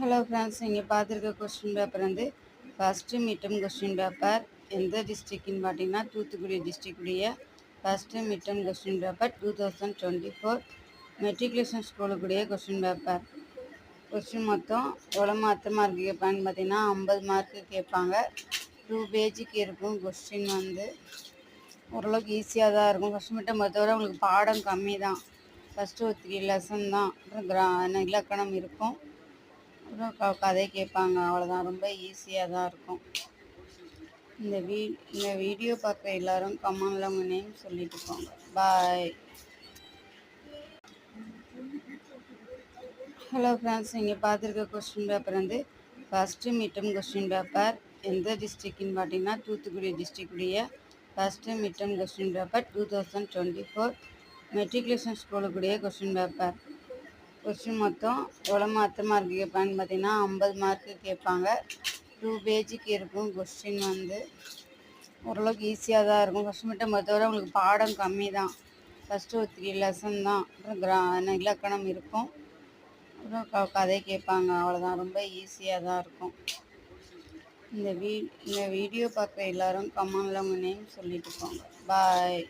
Hello friends, நீங்கள் பார்த்துருக்க question paper வந்து ஃபஸ்ட்டு மிட்டம் கொஸ்டின் பேப்பர். எந்த டிஸ்ட்ரிக்ட்னு பார்த்தீங்கன்னா தூத்துக்குடி டிஸ்ட்ரிக்டுடைய first midterm question paper 2024 matriculation ஸ்கூலுக்குடைய கொஸ்டின் பேப்பர். கொஸ்டின் மொத்தம் எவ்வளோ மார்க்கு கேட்பாங்கன்னு பார்த்தீங்கன்னா 50 மார்க்கு கேட்பாங்க. 2 பேஜுக்கு இருக்கும். கொஸ்டின் வந்து ஓரளவுக்கு ஈஸியாக தான் இருக்கும். கொஸ்டின் மிட்டம் பொறுத்தவரை உங்களுக்கு பாடம் கம்மி தான். ஃபஸ்ட்டு ஒரு 3 லெசன் தான். அப்புறம் இலக்கணம் இருக்கும். அப்புறம் கதை கேட்பாங்க. அவ்வளோதான், ரொம்ப ஈஸியாக தான் இருக்கும். இந்த வீடியோ பார்க்குற எல்லோரும் கமெண்டில் உங்கள் நேம் சொல்லிட்டு போங்க. பாய். ஹலோ ஃப்ரெண்ட்ஸ், நீங்கள் பார்த்துருக்க கொஸ்டின் பேப்பர் வந்து ஃபஸ்ட்டு மிட்டம் கொஸ்டின் பேப்பர். எந்த டிஸ்ட்ரிக்ட்னு பார்த்தீங்கன்னா தூத்துக்குடி டிஸ்ட்ரிக்டுடைய first midterm question paper 2024 matriculation ஸ்கூலுக்குடைய கொஸ்டின் பேப்பர். கொஸ்டின் மொத்தம் எவ்வளோ மார்க்கு கேட்பாங்கன்னு பார்த்தீங்கன்னா 50 மார்க்கு கேட்பாங்க. 2 பேஜுக்கு இருக்கும். கொஸ்டின் வந்து ஓரளவுக்கு ஈஸியாக தான் இருக்கும். கொஸ்டின் மிட்டம் பொறுத்தவரை உங்களுக்கு பாடம் கம்மி தான். ஃபஸ்ட்டு ஒரு 3 லெசன் தான். அப்புறம் இலக்கணம் இருக்கும். அப்புறம் கதை கேட்பாங்க. அவ்வளோதான், ரொம்ப ஈஸியாக தான் இருக்கும். இந்த வீடியோ பார்க்குற எல்லோரும் கமெண்டில் உங்கள் நேம் சொல்லிட்டு போங்க. பாய்.